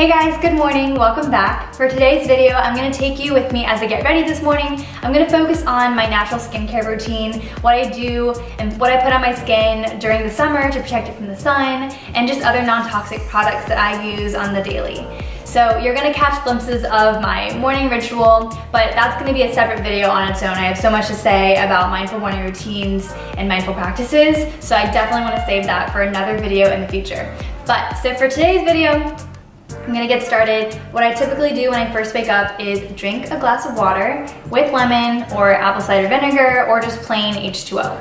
Hey guys, good morning, welcome back. For today's video, I'm gonna take you with me as I get ready this morning. I'm gonna focus on my natural skincare routine, what I do and what I put on my skin during the summer to protect it from the sun, and just other non-toxic products that I use on the daily. So you're gonna catch glimpses of my morning ritual, but that's gonna be a separate video on its own. I have so much to say about mindful morning routines and mindful practices, so I definitely wanna save that for another video in the future. So for today's video, I'm gonna get started. What I typically do when I first wake up is drink a glass of water with lemon or apple cider vinegar or just plain H2O.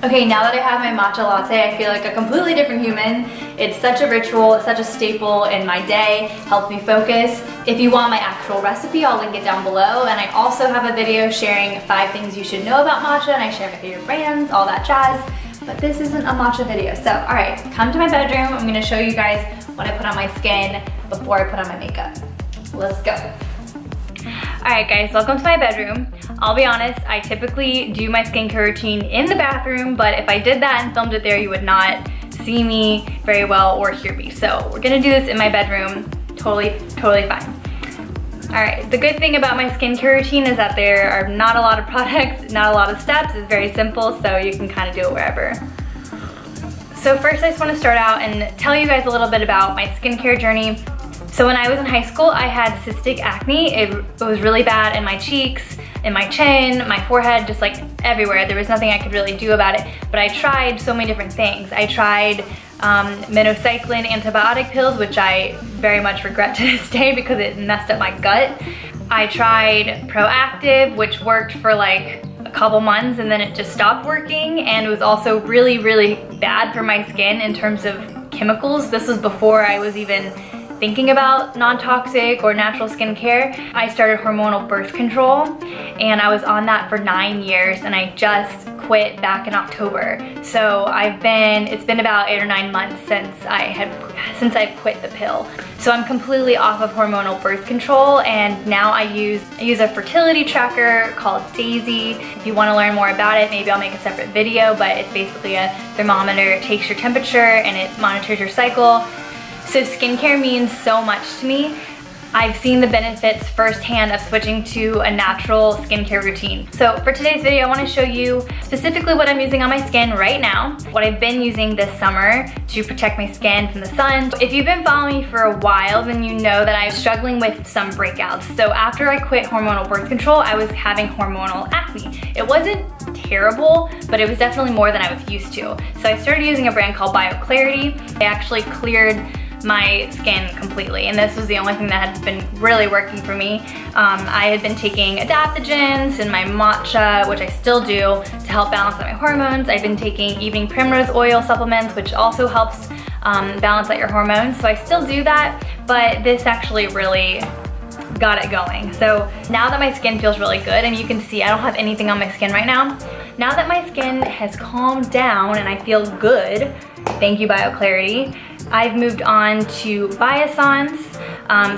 Okay, now that I have my matcha latte, I feel like a completely different human. It's such a ritual, it's such a staple in my day, helps me focus. If you want my actual recipe, I'll link it down below. And I also have a video sharing 5 things you should know about matcha, and I share my favorite brands, all that jazz. But this isn't a matcha video. So, all right, come to my bedroom. I'm gonna show you guys what I put on my skin before I put on my makeup. Let's go. Alright guys, welcome to my bedroom. I'll be honest, I typically do my skincare routine in the bathroom, but if I did that and filmed it there, you would not see me very well or hear me. So we're gonna do this in my bedroom, totally fine. Alright, the good thing about my skincare routine is that there are not a lot of products, not a lot of steps. It's very simple, so you can kind of do it wherever. So first I just want to start out and tell you guys a little bit about my skincare journey. So when I was in high school, I had cystic acne. It was really bad in my cheeks, in my chin, my forehead, just like everywhere. There was nothing I could really do about it, but I tried so many different things. I tried minocycline antibiotic pills, which I very much regret to this day because it messed up my gut. I tried Proactive, which worked for like a couple months and then it just stopped working, and it was also really bad for my skin in terms of chemicals. This was before I was even thinking about non-toxic or natural skincare. I started hormonal birth control and I was on that for 9 years, and I just quit back in October. So it's been about 8 or 9 months since I quit the pill. So I'm completely off of hormonal birth control, and now I use a fertility tracker called Daysy. If you want to learn more about it, maybe I'll make a separate video, but it's basically a thermometer. It takes your temperature and it monitors your cycle. So skincare means so much to me. I've seen the benefits firsthand of switching to a natural skincare routine. So for today's video, I want to show you specifically what I'm using on my skin right now, what I've been using this summer to protect my skin from the sun. If you've been following me for a while, then you know that I'm struggling with some breakouts. So after I quit hormonal birth control, I was having hormonal acne. It wasn't terrible, but it was definitely more than I was used to. So I started using a brand called Biossance. They actually cleared my skin completely, and this was the only thing that had been really working for me. I had been taking adaptogens and my MATCHA, which I still do, to help balance out my hormones. I've been taking evening primrose oil supplements, which also helps balance out your hormones. So I still do that, but this actually really got it going. So now that my skin feels really good, and you can see I don't have anything on my skin right now. Now that my skin has calmed down and I feel good, thank you Biossance, I've moved on to Biossance.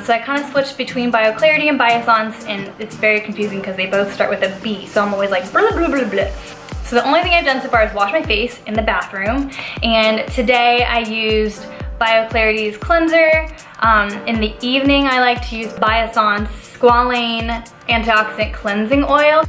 So I kind of switched between Biossance and Biossance, and it's very confusing because they both start with a B, so I'm always like blah blah blah blah. So the only thing I've done so far is wash my face in the bathroom, and today I used Biossance's cleanser. In the evening I like to use Biossance Squalane Antioxidant Cleansing Oil.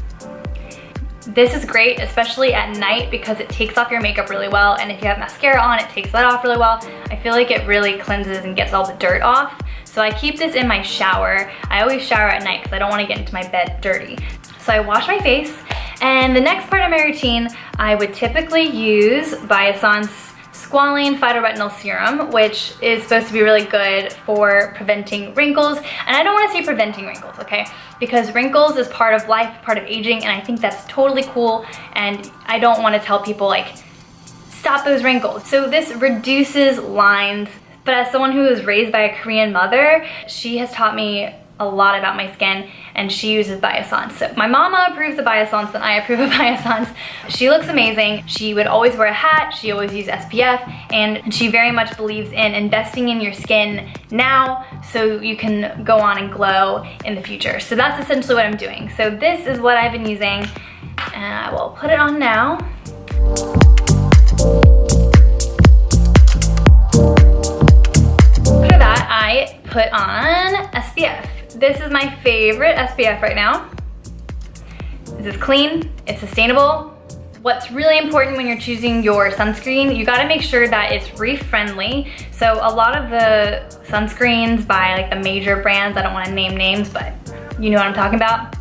This is great, especially at night, because it takes off your makeup really well, and if you have mascara on, it takes that off really well. I feel like it really cleanses and gets all the dirt off. So I keep this in my shower. I always shower at night because I don't want to get into my bed dirty. So I wash my face, and the next part of my routine, I would typically use Biossance Squalane Phytoretinol Serum, which is supposed to be really good for preventing wrinkles. And I don't want to say preventing wrinkles, okay? Because wrinkles is part of life, part of aging, and I think that's totally cool. And I don't want to tell people like, stop those wrinkles. So this reduces lines. But as someone who was raised by a Korean mother, she has taught me a lot about my skin, and she uses Biossance. So my mama approves of Biossance, and I approve of Biossance. She looks amazing. She would always wear a hat. She always uses SPF, and she very much believes in investing in your skin now so you can go on and glow in the future. So that's essentially what I'm doing. So this is what I've been using, and I will put it on now. For that, I put on SPF. This is my favorite SPF right now. This is clean, it's sustainable. What's really important when you're choosing your sunscreen, you gotta make sure that it's reef friendly. So a lot of the sunscreens by like the major brands, I don't wanna name names, but you know what I'm talking about.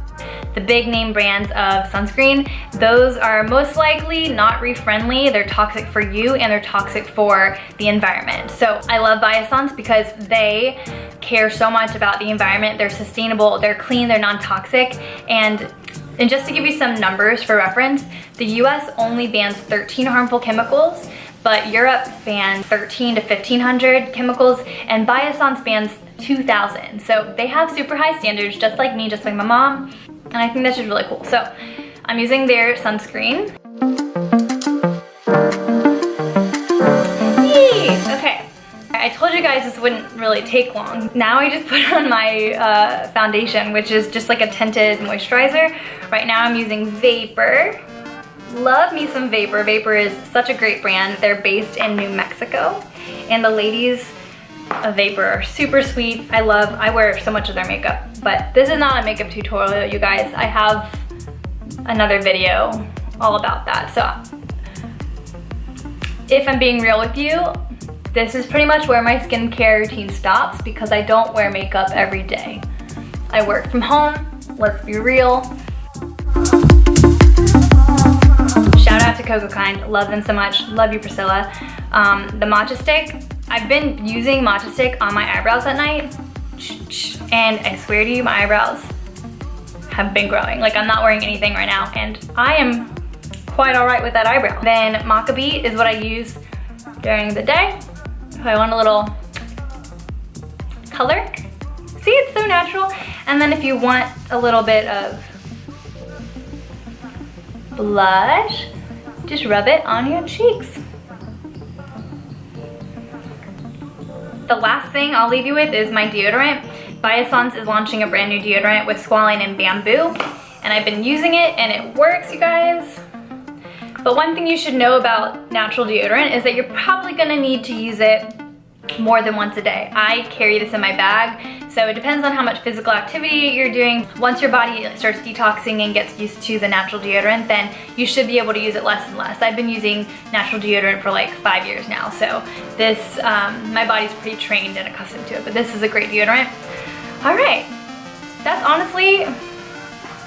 The big name brands of sunscreen, those are most likely not reef friendly. They're toxic for you and they're toxic for the environment. So I love Biossance because they care so much about the environment. They're sustainable, they're clean, they're non-toxic. And just to give you some numbers for reference, the US only bans 13 harmful chemicals, but Europe bans 13 to 1500 chemicals, and Biossance bans 2000. So they have super high standards, just like me, just like my mom. And I think that's just really cool. So I'm using their sunscreen. Yay! Okay, I told you guys this wouldn't really take long. Now I just put on my foundation, which is just like a tinted moisturizer. Right now I'm using Vapor. Love me some Vapor. Vapor is such a great brand. They're based in New Mexico. And the ladies of Vapor are super sweet. I wear so much of their makeup, but this is not a makeup tutorial, you guys. I have another video all about that. So if I'm being real with you, this is pretty much where my skincare routine stops because I don't wear makeup every day. I work from home, let's be real. Shout out to Coco Kind, love them so much. Love you, Priscilla. The matcha stick, I've been using matcha stick on my eyebrows at night, and I swear to you, my eyebrows have been growing. Like, I'm not wearing anything right now, and I am quite all right with that eyebrow. Then MATCHA is what I use during the day. If I want a little color, see, it's so natural. And then if you want a little bit of blush, just rub it on your cheeks. The last thing I'll leave you with is my deodorant. Biossance is launching a brand new deodorant with squalane and bamboo, and I've been using it and it works, you guys. But one thing you should know about natural deodorant is that you're probably gonna need to use it more than once a day. I carry this in my bag, so it depends on how much physical activity you're doing. Once your body starts detoxing and gets used to the natural deodorant, then you should be able to use it less and less. I've been using natural deodorant for like 5 years now, so this, my body's pretty trained and accustomed to it, but this is a great deodorant. All right, that's honestly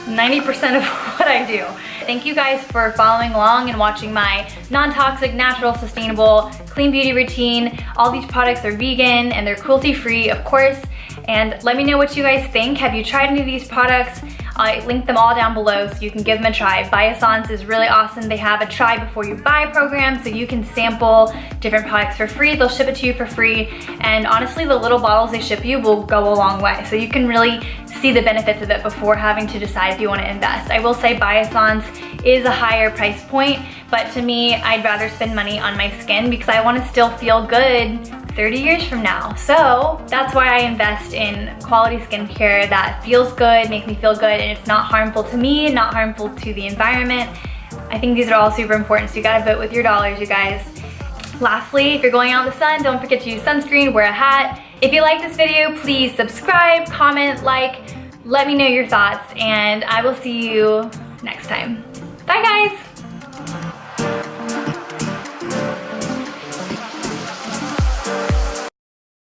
90% of what I do. Thank you guys for following along and watching my non-toxic, natural, sustainable, clean beauty routine. All these products are vegan and they're cruelty-free, of course. And let me know what you guys think. Have you tried any of these products? I linked them all down below so you can give them a try. Biossance is really awesome. They have a try before you buy program, so you can sample different products for free. They'll ship it to you for free. And honestly, the little bottles they ship you will go a long way. So you can really see the benefits of it before having to decide if you want to invest. I will say Biossance is a higher price point, but to me, I'd rather spend money on my skin because I want to still feel good 30 years from now. So that's why I invest in quality skincare that feels good, makes me feel good, and it's not harmful to me, not harmful to the environment. I think these are all super important, so you gotta vote with your dollars, you guys. Lastly, if you're going out in the sun, don't forget to use sunscreen, wear a hat. If you like this video, please subscribe, comment, like, let me know your thoughts, and I will see you next time. Bye guys!